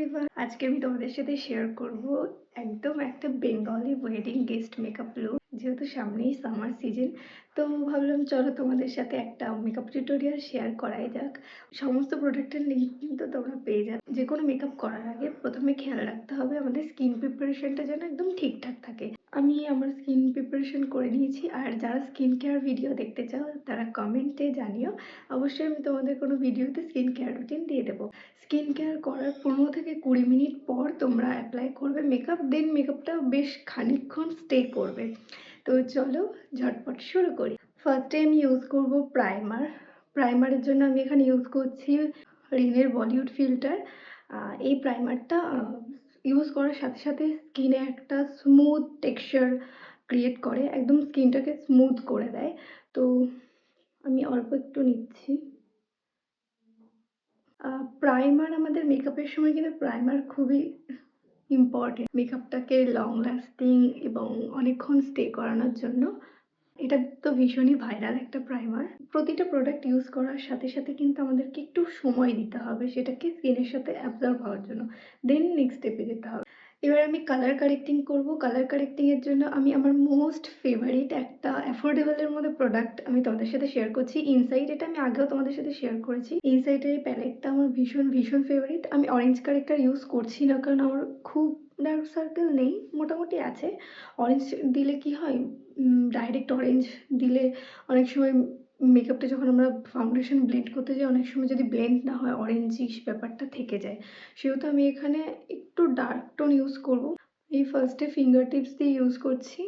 Everyone, আজকে আমি তোমাদের সাথে শেয়ার করব একদম একটা Bengali wedding guest makeup look. যেহেতু সামনেই সামার সিজন, তো ভাবলাম চলো তোমাদের সাথে একটা মেকআপ টিউটোরিয়াল শেয়ার করাই যাক। সমস্ত প্রোডাক্টের লিঙ্ক কিন্তু তোমরা পেয়ে যাবে। যে কোনো মেকআপ করার আগে প্রথমে খেয়াল রাখতে হবে আমাদের স্কিন প্রিপারেশনটা যেন একদম ঠিকঠাক থাকে। আমি আমার স্কিন প্রিপারেশন করে নিয়েছি, আর যারা স্কিন কেয়ার ভিডিও দেখতে চাও তারা কমেন্টে জানিও। অবশ্যই আমি তোমাদের কোনো ভিডিওতে স্কিন কেয়ার রুটিন দিয়ে দেবো। স্কিন কেয়ার করার 15 থেকে 20 মিনিট পর তোমরা অ্যাপ্লাই করবে মেকআপ, দেন মেকআপটা বেশ খানিকক্ষণ স্টে করবে। তো চলো ঝটপট শুরু করি। ফার্স্টে আমি ইউজ করব প্রাইমার। প্রাইমারের জন্য আমি এখানে ইউজ করছি রিনের বলিউড ফিল্টার। এই প্রাইমারটা ইউজ করার সাথে সাথে স্কিনে একটা স্মুথ টেক্সচার ক্রিয়েট করে, একদম স্কিনটাকে স্মুথ করে দেয়। তো আমি অল্প একটু নিচ্ছি। প্রাইমার আমাদের মেকআপের সময় কিন্তু প্রাইমার খুবই ইম্পর্টেন্ট, মেকআপটাকে লং লাস্টিং এবং অনেকক্ষণ স্টে করানোর জন্য। এটা তো ভীষণই ভাইরাল একটা প্রাইমার। প্রতিটা প্রোডাক্ট ইউজ করার সাথে সাথে কিন্তু আমাদেরকে একটু সময় দিতে হবে সেটাকে স্কিনের সাথে অ্যাবজর্ব হওয়ার জন্য, দেন নেক্সট স্টেপে যেতে হবে। এবার আমি কালার কারেক্টিং করব। কালার কারেক্টিংয়ের জন্য আমি আমার মোস্ট ফেভারিট একটা অ্যাফোর্ডেবলের মধ্যে প্রোডাক্ট আমি তোমাদের সাথে শেয়ার করছি, ইনসাইট। এটা আমি আগেও তোমাদের সাথে শেয়ার করেছি। ইনসাইটের এই প্যালেটটা আমার ভীষণ ভীষণ ফেভারিট। আমি অরেঞ্জ কারেক্টার ইউজ করছি না, কারণ আমার খুব ডার্ক সার্কেল নেই, মোটামুটি আছে। অরেঞ্জ দিলে কি হয়, ডাইরেক্ট অরেঞ্জ দিলে অনেক সময় মেকআপটা যখন আমরা ফাউন্ডেশন ব্লেন্ড করতে যাই, অনেক সময় যদি ব্লেন্ড না হয় অরেঞ্জিশ ব্যাপারটা থেকে যায়। সেহেতু আমি এখানে একটু ডার্ক টোন ইউজ করব। এই ফার্স্টে ফিঙ্গার টিপস দিয়ে ইউজ করছি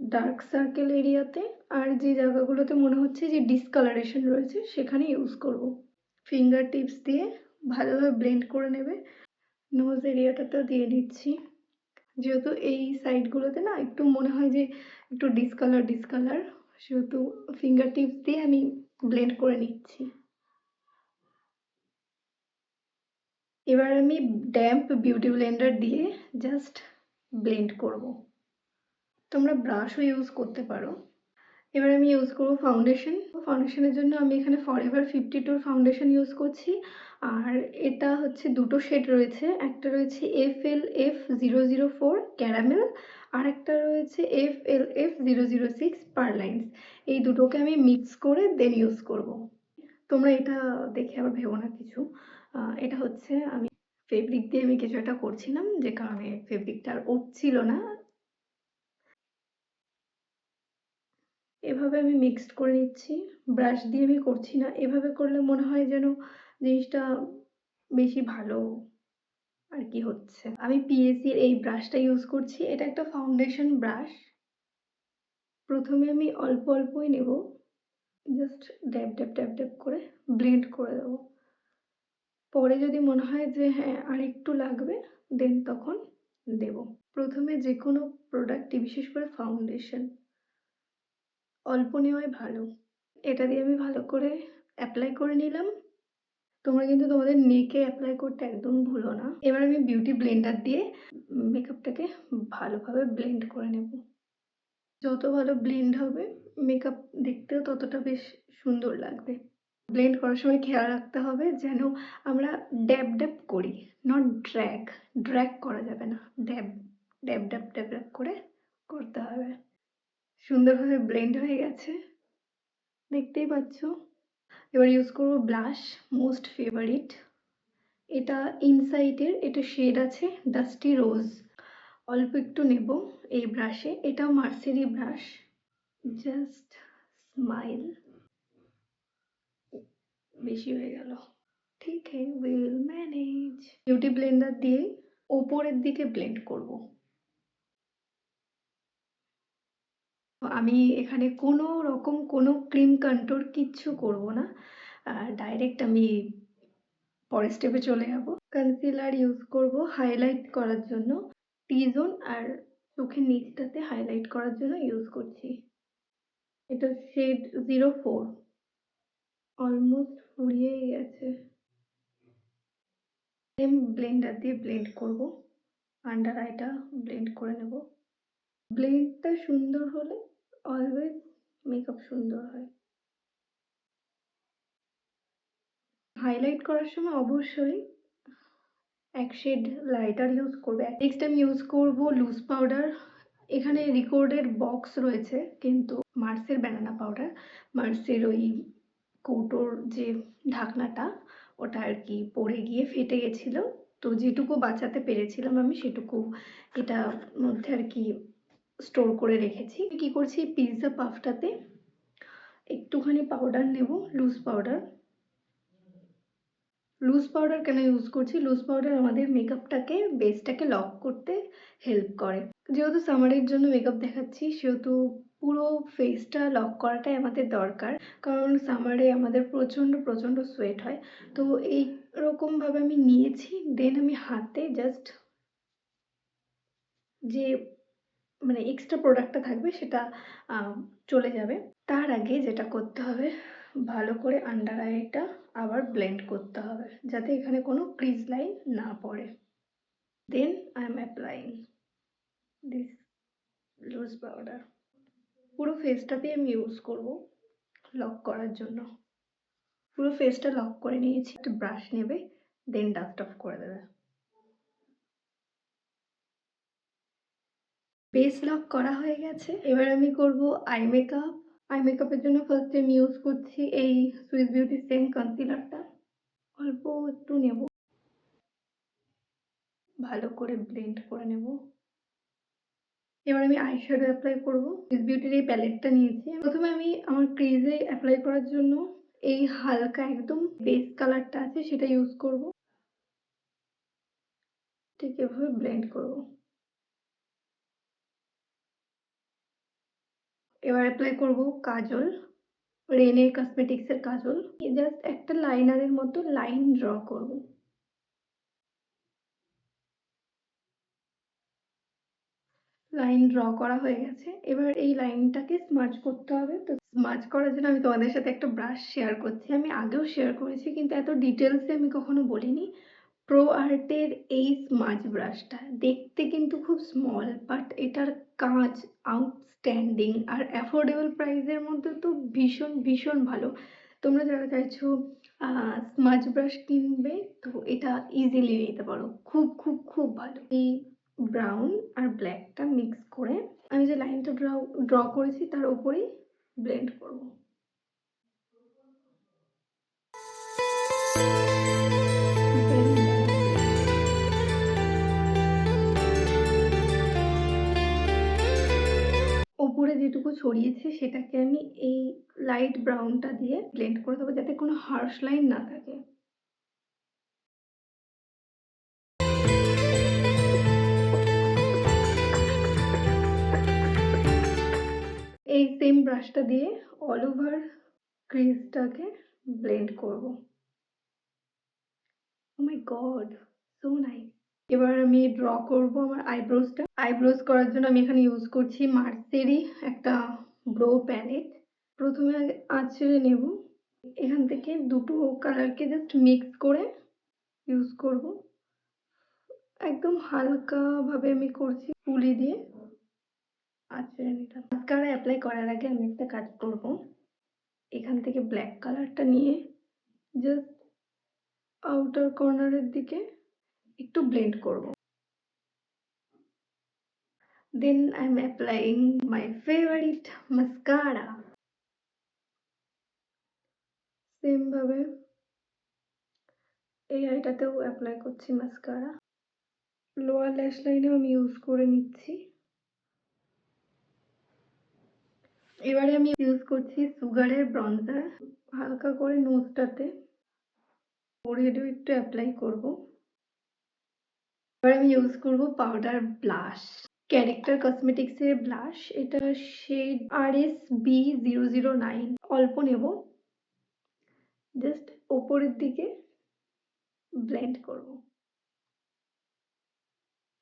ডার্ক সার্কেল এরিয়াতে, আর যে জায়গাগুলোতে মনে হচ্ছে যে ডিসকালারেশন রয়েছে সেখানে ইউজ করব। ফিঙ্গার টিপস দিয়ে ভালোভাবে ব্লেন্ড করে নেবে। নোজ এরিয়াটাতেও দিয়ে নিচ্ছি, যেহেতু এই সাইডগুলোতে না একটু মনে হয় যে একটু ডিসকালার, সেহেতু ফিঙ্গার টিপস দিয়ে আমি ব্লেন্ড করে নিচ্ছি। এবার আমি ড্যাম্প বিউটি ব্লেন্ডার দিয়ে জাস্ট ব্লেন্ড করব। তোমরা ব্রাশও ইউজ করতে পারো। এবার আমি ইউজ করবো ফাউন্ডেশন। ফাউন্ডেশনের জন্য আমি এখানে ফরএভার 52 ফাউন্ডেশন ইউজ করছি। আর এটা হচ্ছে দুটো শেড রয়েছে, একটা রয়েছে FLF004 ক্যারামেল, আর একটা রয়েছে FLF006 পারলাইন্স। এই দুটোকে আমি মিক্স করে দেন ইউজ করব। তোমরা এটা দেখে আবার ভেবো না কিছু। এটা হচ্ছে আমি ফেব্রিক দিয়ে আমি কিছু একটা করছিলাম, যে কারণে ফেব্রিকটা আর উঠছিল না। এভাবে আমি মিক্সড করে নিচ্ছি, ব্রাশ দিয়ে আমি করছি না। এভাবে করলে মনে হয় যেন জিনিসটা বেশি ভালো আর কি হচ্ছে। আমি পিএসির এই ব্রাশটা ইউজ করছি, এটা একটা ফাউন্ডেশন ব্রাশ। প্রথমে আমি অল্প অল্পই নেব, জাস্ট ড্যাব ড্যাব ড্যাব ড্যাব করে ব্লেন্ড করে দেবো। পরে যদি মনে হয় যে হ্যাঁ আর একটু লাগবে, দেন তখন দেব। প্রথমে যে কোনো প্রোডাক্টই, বিশেষ করে ফাউন্ডেশন, অল্প নেওয়াই ভালো। এটা দিয়ে আমি ভালো করে অ্যাপ্লাই করে নিলাম। তোমরা কিন্তু তোমাদের নেকে অ্যাপ্লাই করতে একদম ভুলো না। এবার আমি বিউটি ব্লেন্ডার দিয়ে মেকআপটাকে ভালোভাবে ব্লেন্ড করে নেব। যত ভালো ব্লেন্ড হবে মেকআপ দেখতেও ততটা বেশ সুন্দর লাগবে। ব্লেন্ড করার সময় খেয়াল রাখতে হবে যেন আমরা ড্যাব ড্যাব করি, নট ড্র্যাগ। ড্র্যাগ করা যাবে না, ড্যাব ড্যাব ড্যাব ড্যাব ড্যাব করে করতে হবে। সুন্দরভাবে ব্লেন্ড হয়ে গেছে, দেখতেই পাচ্ছ। এবার ইউজ করবো ব্লাশ, মোস্ট ফেভারিট। এটা ইনসাইটের, এটা শেড আছে ডাস্টি রোজ। অল্প একটু নেব এই ব্রাশে, এটা মার্সেরি ব্রাশ। Just smile. বেশি হয়ে গেল, ঠিক আছে, উইল ম্যানেজ। বিউটি ব্লেন্ডার দিয়ে ওপরের দিকে ব্লেন্ড করব। আমি এখানে কোনো রকম কোনো ক্রিম কন্ট্রোল কিচ্ছু করব না, ডাইরেক্ট আমি পরের স্টেপে চলে যাব। কনসিলার ইউজ করব হাইলাইট করার জন্য, টি জোন আর চোখের নিচটাতে হাইলাইট করার জন্য ইউজ করছি। এটা শেড 04, অলমোস্ট ফুরিয়েই গেছে। সেম ব্লেন্ডার দিয়ে ব্লেন্ড করব, আন্ডার আইটা ব্লেন্ড করে নেব। ব্লেন্ডটা সুন্দর হলে অলওয়েজ মেকআপ সুন্দর হয়। হাইলাইট করার সময় অবশ্যই এক শেড লাইটার ইউজ করবো। নেক্সট আমি ইউজ করব লুজ পাউডার। এখানে রিকর্ডেড বক্স রয়েছে কিন্তু মার্সের ব্যানানা পাউডার, মার্সের ওই কৌটোর যে ঢাকনাটা ওটা আর কি পড়ে গিয়ে ফেটে গেছিলো, তো যেটুকু বাঁচাতে পেরেছিলাম আমি সেটুকু এটার মধ্যে আর কি স্টোর করে রেখেছি। কি করছি, পিৎজা পাফটাতে একটুখানি পাউডার নেব, লুজ পাউডার। লুজ পাউডার কেন ইউজ করছি, লুজ পাউডার আমাদের মেকআপটাকে বেসটাকে লক করতে হেল্প করে। যেহেতু সামারের জন্য মেকআপ দেখাচ্ছি সেহেতু পুরো ফেসটা লক করাটাই আমাদের দরকার, কারণ সামারে আমাদের প্রচণ্ড প্রচণ্ড সোয়েট হয়। তো এই রকমভাবে আমি নিয়েছি, দেন আমি হাতে জাস্ট যে মানে এক্সট্রা প্রোডাক্টটা থাকবে সেটা চলে যাবে। তার আগে যেটা করতে হবে, ভালো করে আন্ডার আইটা আবার ব্লেন্ড করতে হবে যাতে এখানে কোনো ক্রিজ লাইন না পড়ে। Then I am applying this loose powder. পুরো ফেসটাতেই আমি ইউজ করব লক করার জন্য। পুরো ফেসটা লক করে নিয়েছি। একটা ব্রাশ নেবে, দেন ডাস্ট অফ করে দেবে। বেস লক করা হয়ে গেছে, এবার আমি করব আই মেকআপ। আই মেকআপের জন্য ফার্স্টে আমি ইউজ করছি এই সুইস বিউটি সেম কনসিলারটা। অল্প একটু নেব, ভালো করে ব্লেন্ড করে নেব। এবার আমি আইশ্যাডো অ্যাপ্লাই করব। সুইস বিউটির এই প্যালেটটা নিয়েছি। প্রথমে আমি আমার ক্রিজে অ্যাপ্লাই করার জন্য এই হালকা একদম বেস কালারটা আছে সেটা ইউজ করব। ঠিক এভাবে ব্লেন্ড করব। এবার অ্যাপ্লাই করব কাজল, রেনে কসমেটিক্সের কাজল। জাস্ট একটা লাইনারের মতো লাইন ড্র করব। লাইন ড্র করা হয়ে গেছে, এবার এই লাইনটাকে স্মাজ করতে হবে। তো স্মাজ করার জন্য আমি তোমাদের সাথে একটা ব্রাশ শেয়ার করছি। আমি আগেও শেয়ার করেছি কিন্তু এত ডিটেলসে আমি কখনো বলিনি। প্রো আর্টের এই স্মাজ ব্রাশটা দেখতে কিন্তু খুব স্মল, বাট এটার কাজ আউটস্ট্যান্ডিং আর অ্যাফোর্ডেবল প্রাইসের মধ্যে তো ভীষণ ভীষণ ভালো। তোমরা যারা চাইছো স্মাজ ব্রাশ কিনবে তো এটা ইজিলি নিতে পারো, খুব খুব খুব ভালো। এই ব্রাউন আর ব্ল্যাকটা মিক্স করে আমি যে লাইনটা ড্র করেছি তার উপরেই ব্লেন্ড করব। ওপরে যেটুকু ছড়িয়েছে সেটাকে আমি এই লাইট ব্রাউনটা দিয়ে ব্লেন্ড করে দেবো যাতে কোনো হার্শ লাইন না থাকে। এই সেম ব্রাশটা দিয়ে অল ওভার ক্রিজটাকে ব্লেন্ড করব। ও মাই গড, সো নাইস। এবার আমি ড্র করব আমার আইব্রোজটা। আইব্রোজ করার জন্য আমি এখানে ইউজ করছি মার্সেরই একটা ব্রো প্যালেট। প্রথমে আঁচড়ে নেব, এখান থেকে দুটো কালারকে জাস্ট মিক্স করে ইউজ করব। একদম হালকা ভাবে আমি করছি, তুলি দিয়ে আঁচড়ে নিলাম। মাস্কারা অ্যাপ্লাই করার আগে আমি একটা কাজ করব, এখান থেকে ব্ল্যাক কালারটা নিয়ে জাস্ট আউটার কর্নারের দিকে একটু ব্লেন্ড করব। Then I am applying my favourite mascara. Same ভাবে এই আইটাতেও অ্যাপ্লাই করছি মাস্কারা। লোয়ার ল্যাশ লাইনেও আমি ইউজ করে নিচ্ছি। এবারে আমি ইউজ করছি সুগারের ব্রঞ্জার, হালকা করে নোজটাতে ফোরহেডেও একটু অ্যাপ্লাই করব। এবার আমি ইউজ করব পাউডার ব্লাশ, ক্যারেক্টার কসমেটিক্সের ব্লাশ। এটা শেড RSB009। অল্প নেব, জাস্ট ওপরের দিকে ব্লেন্ড করব।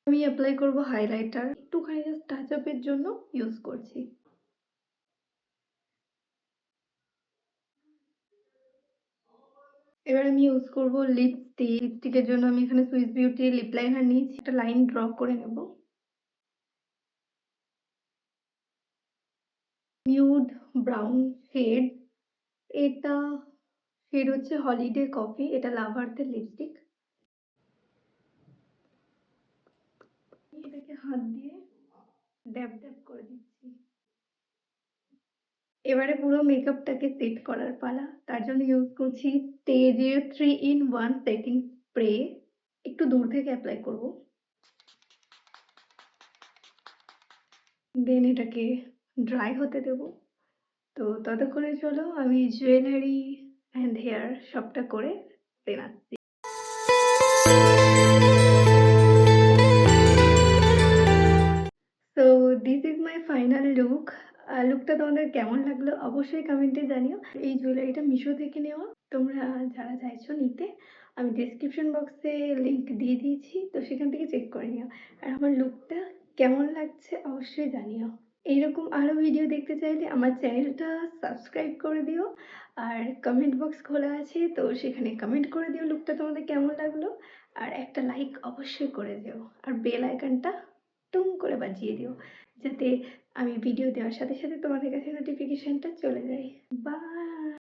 আমি অ্যাপ্লাই করব হাইলাইটার, একটুখানি জাস্ট টাচ আপের জন্য ইউজ করছি। এবার আমি ইউজ করব লিপস্টিক। লিপস্টিকের জন্য আমি এখানে সুইস বিউটির লিপ লাইনার নিয়েছি, একটা লাইন ড্র করে নেব। নিউড ব্রাউন শেড, এটা শেড হচ্ছে হলিডে কফি, এটা লাভারদের লিপস্টিক। হাত দিয়ে ড্যাব ড্যাব করে দিচ্ছি। এবারে পুরো মেকআপটাকে সেট করার পালা। তার জন্য ইউজ করছি স্টেজের 3 in 1 সেটিং স্প্রে। একটু দূর থেকে অ্যাপ্লাই করব। দেন এটাকে ড্রাই হতে দেব। তো ততক্ষণে চলো আমি জুয়েলারি অ্যান্ড হেয়ার সবটা করে দেন আসছি। So this is my final look. লুকটা তোমাদের কেমন লাগলো অবশ্যই কমেন্টে জানিও। এই জুয়েলারিটা মিশো থেকে নেওয়া। তোমরা যারা চাইছো নিতে আমি ডেসক্রিপশন বক্সে লিংক দিয়ে দিয়েছি, তো সেখান থেকে চেক করে নিও। আর আমার লুকটা কেমন লাগছে অবশ্যই জানিও। এইরকম আরও ভিডিও দেখতে চাইলে আমার চ্যানেলটা সাবস্ক্রাইব করে দিও। আর কমেন্ট বক্স খোলা আছে, তো সেখানে কমেন্ট করে দিও লুকটা তোমাদের কেমন লাগলো। আর একটা লাইক অবশ্যই করে দিও। আর বেল আইকনটা টুং করে বাজিয়ে দিও, যাতে আমি ভিডিও দেওয়ার সাথে সাথে তোমাদের কাছে নোটিফিকেশনটা চলে যায়। বাই।